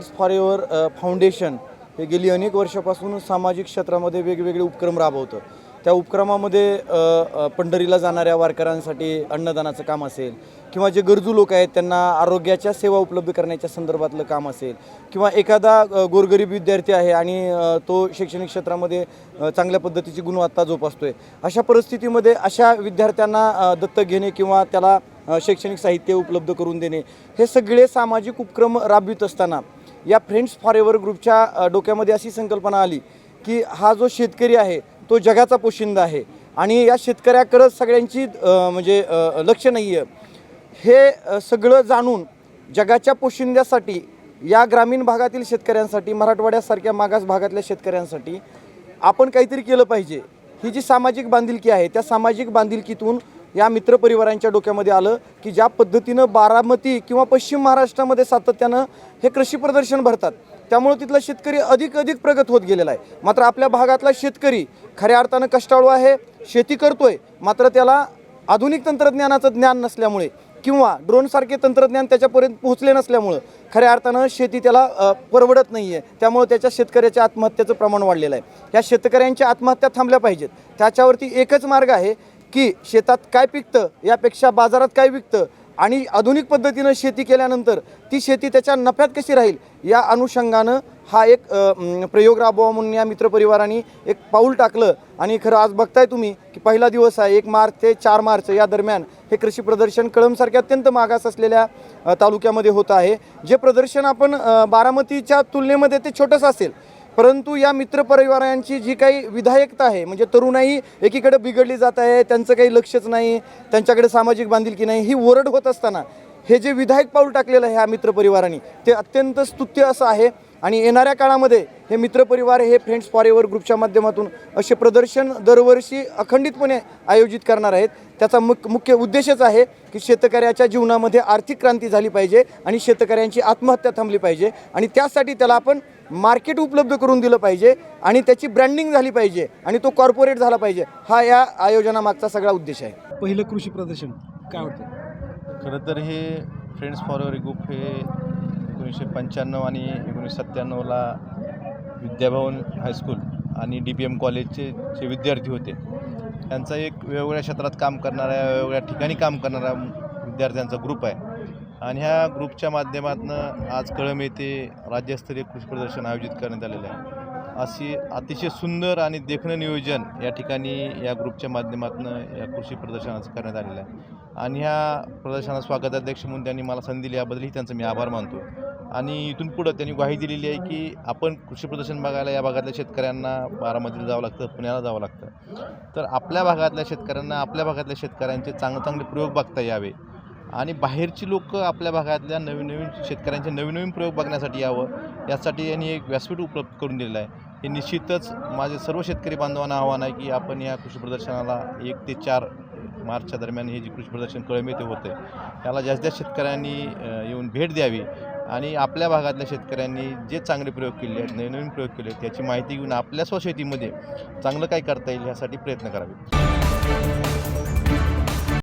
Friends forever foundation हे गेली अनेक वर्षापासून सामाजिक क्षेत्रामध्ये वेगवेगळे उपक्रम राबवतं. त्या उपक्रमामध्ये पंढरीला जाणाऱ्या वारकऱ्यांसाठी अन्नदानाचं काम असेल किंवा जे गरजू लोक आहेत त्यांना आरोग्याच्या सेवा उपलब्ध करण्याच्या संदर्भातलं काम असेल किंवा एखादा गोरगरीब विद्यार्थी आहे आणि तो शैक्षणिक क्षेत्रामध्ये चांगल्या पद्धतीची गुणवत्ता जोपासतोय, अशा परिस्थितीमध्ये अशा विद्यार्थ्यांना दत्तक घेणे किंवा त्याला शैक्षणिक साहित्य उपलब्ध करून देणे, हे सगळे सामाजिक उपक्रम राबवित असताना या फ्रेंड्स फॉरेवर ग्रुपच्या डोक्यामध्ये अशी संकल्पना आली की हा जो शेतकरी आहे तो जगाचा पोशिंदा आहे आणि या शेतकऱ्याकडे सगळ्यांची लक्ष नाही आहे. हे सगळं जाणून जगाच्या पोशिंद्यासाठी या ग्रामीण भागातील शेतकऱ्यांसाठी, मराठवाड्यासारख्या मागास भागातल्या शेतकऱ्यांसाठी आपण काहीतरी केलं पाहिजे. ही जी सामाजिक बांधिलकी आहे त्या सामाजिक बांधिलकीतून या मित्रपरिवारांच्या डोक्यामध्ये आलं की ज्या पद्धतीनं बारामती किंवा पश्चिम महाराष्ट्रामध्ये सातत्यानं हे कृषी प्रदर्शन भरतात त्यामुळे तिथला शेतकरी अधिक प्रगत होत गेलेला आहे. मात्र आपल्या भागातला शेतकरी खऱ्या अर्थानं कष्टाळू आहे, शेती करतोय, मात्र त्याला आधुनिक तंत्रज्ञानाचं ज्ञान नसल्यामुळे किंवा ड्रोनसारखे तंत्रज्ञान त्याच्यापर्यंत पोहोचले नसल्यामुळं खऱ्या अर्थानं शेती त्याला परवडत नाही आहे. त्यामुळे त्याच्या शेतकऱ्याच्या आत्महत्येचं प्रमाण वाढलेलं आहे. या शेतकऱ्यांच्या आत्महत्या थांबल्या पाहिजेत. त्याच्यावरती एकच मार्ग आहे की शेतात काय पिकतं यापेक्षा बाजारात काय विकतं आणि आधुनिक पद्धतीनं शेती केल्यानंतर ती शेती त्याच्या नफ्यात कशी राहील या अनुषंगानं हा एक प्रयोग राबवा म्हणून या मित्रपरिवारांनी एक पाऊल टाकलं. आणि खरं आज बघताय तुम्ही की पहिला दिवस आहे, 1 मार्च ते 4 मार्च या दरम्यान हे कृषी प्रदर्शन कळंबसारख्या अत्यंत मागास असलेल्या तालुक्यामध्ये होतं आहे. जे प्रदर्शन आपण बारामतीच्या तुलनेमध्ये ते छोटंसं असेल, परंतु या मित्रपरिवारांची जी काही विधायकता आहे, म्हणजे तरुणाई एकीकडे बिघडली जात आहे, त्यांचं काही लक्षच नाही, त्यांच्याकडे सामाजिक बांधिलकी नाही, ही ओरड होत असताना हे जे विधायक पाऊल टाकलेलं आहे ह्या मित्रपरिवारांनी ते अत्यंत स्तुत्य असं आहे. आणि येणाऱ्या काळामध्ये हे मित्रपरिवार हे फ्रेंड्स फॉरेवर ग्रुपच्या माध्यमातून असे प्रदर्शन दरवर्षी अखंडितपणे आयोजित करणार आहेत. त्याचा मुख्य उद्देशच आहे की शेतकऱ्याच्या जीवनामध्ये आर्थिक क्रांती झाली पाहिजे आणि शेतकऱ्यांची आत्महत्या थांबली पाहिजे आणि त्यासाठी त्याला आपण मार्केट उपलब्ध करून दिलं पाहिजे आणि त्याची ब्रँडिंग झाली पाहिजे आणि तो कॉर्पोरेट झाला पाहिजे. हा या आयोजनामागचा सगळा उद्देश आहे. पहिलं कृषी प्रदर्शन काय वाटतं? खरं तर हे फ्रेंड्स फॉरेवर ग्रुप हे 1995 आणि 1997ला विद्याभवन हायस्कूल आणि DPM कॉलेजचे जे विद्यार्थी होते त्यांचा एक वेगवेगळ्या क्षेत्रात काम करणाऱ्या, वेगवेगळ्या ठिकाणी काम करणाऱ्या विद्यार्थ्यांचा ग्रुप आहे. आणि ह्या ग्रुपच्या माध्यमातून आज कळंब येथे राज्यस्तरीय कृषी प्रदर्शन आयोजित करण्यात आलेलं आहे. अशी अतिशय सुंदर आणि देखणं नियोजन या ठिकाणी या ग्रुपच्या माध्यमातून या कृषी प्रदर्शनाचं करण्यात आलेलं आहे. आणि ह्या प्रदर्शनात स्वागताध्यक्ष म्हणून त्यांनी मला संधी दिली, याबद्दलही त्यांचं मी आभार मानतो. आणि इथून पुढं त्यांनी ग्वाही दिलेली आहे की आपण कृषी प्रदर्शन बघायला या भागातल्या शेतकऱ्यांना बारामतीला जावं लागतं, पुण्याला जावं लागतं. तर आपल्या भागातल्या शेतकऱ्यांना आपल्या भागातल्या शेतकऱ्यांचे चांगले प्रयोग बघता यावे आणि बाहेरची लोक आपल्या भागातल्या नवीन शेतकऱ्यांचे नवीन प्रयोग बघण्यासाठी यावं, यासाठी यांनी एक व्यासपीठ उपलब्ध करून दिलेलं आहे. हे निश्चितच माझे सर्व शेतकरी बांधवांना आव्हान आहे की आपण या कृषी प्रदर्शनाला 1 ते 4 मार्चच्या दरम्यान हे जे कृषी प्रदर्शन कळंब येथे होतं आहे त्याला जास्तीत जास्त शेतकऱ्यांनी येऊन भेट द्यावी आणि आपल्या भागातल्या शेतकऱ्यांनी जे चांगले प्रयोग केले आहेत, नवीन प्रयोग केले आहेत त्याची माहिती घेऊन आपल्या स्वशेतीमध्ये चांगलं काय करता येईल यासाठी प्रयत्न करावे.